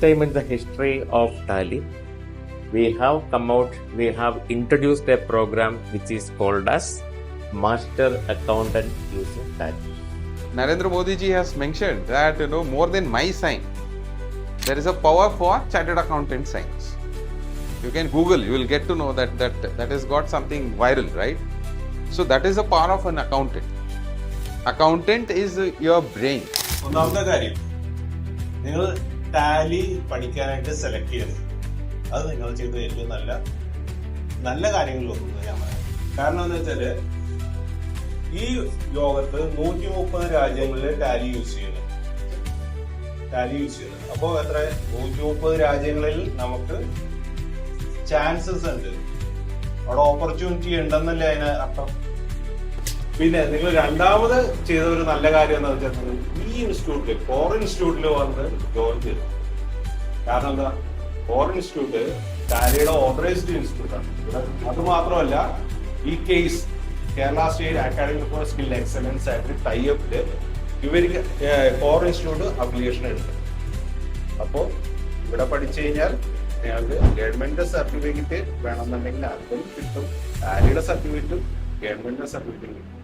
time in the history of Tally, we have introduced a program which is called as Master Accountant using Tally. Narendra Modi ji has mentioned that more than my sign, there is a power for chartered accountant signs. You can Google, you will get to know that has got something viral, right? So that is the power of an accountant. Accountant is your brain. ഒന്നാമത്തെ കാര്യം, നിങ്ങൾ Tally പഠിക്കാനായിട്ട് select ചെയ്യരുത്. അത് നിങ്ങൾ ചെയ്ത ഏറ്റവും നല്ല കാര്യങ്ങളിലൊന്നും ഞാൻ പറയാം. കാരണം എന്താ വെച്ചാല് ഈ ലോകത്ത് 130 രാജ്യങ്ങളിൽ ടാലി യൂസ് ചെയ്യുന്നത്. അപ്പോ എത്ര 130 രാജ്യങ്ങളിൽ നമുക്ക് ചാൻസസ് ഉണ്ട്, അവിടെ ഓപ്പർച്യൂണിറ്റി ഉണ്ടെന്നല്ലേ അതിന് അർത്ഥം. പിന്നെ നിങ്ങൾ രണ്ടാമത് ചെയ്ത ഒരു നല്ല കാര്യം എന്താ വെച്ചാൽ ഈ ഇൻസ്റ്റിറ്റ്യൂട്ടിൽ ഫോറിൻ ഇൻസ്റ്റിറ്റ്യൂട്ടിൽ വന്ന് ജോയിൻ ചെയ്തു. കാരണം എന്താ, ഫോറിൻ ഇൻസ്റ്റിറ്റ്യൂട്ട് ടാലിയുടെ ഓതറൈസ്ഡ് ഇൻസ്റ്റിറ്റ്യൂട്ടാണ്. അത് മാത്രമല്ല, ഈ case Kerala state academy four skill excellence ആയിട്ട് ടൈപ്പില് ഇവർക്ക് ഫോറിൻ ഇൻസ്റ്റിറ്റ്യൂട്ട് അപ്ലിക്കേഷൻ എടുക്കും. അപ്പോൾ ഇവിടെ പഠിച്ചു കഴിഞ്ഞാൽ ഞങ്ങൾക്ക് ഗവൺമെന്റ് സർട്ടിഫിക്കറ്റ് വേണമെന്നുണ്ടെങ്കിൽ അതും കിട്ടും, ടാലിയുടെ സർട്ടിഫിക്കറ്റും ഗവൺമെന്റിന്റെ സർട്ടിഫിക്കറ്റും കിട്ടും.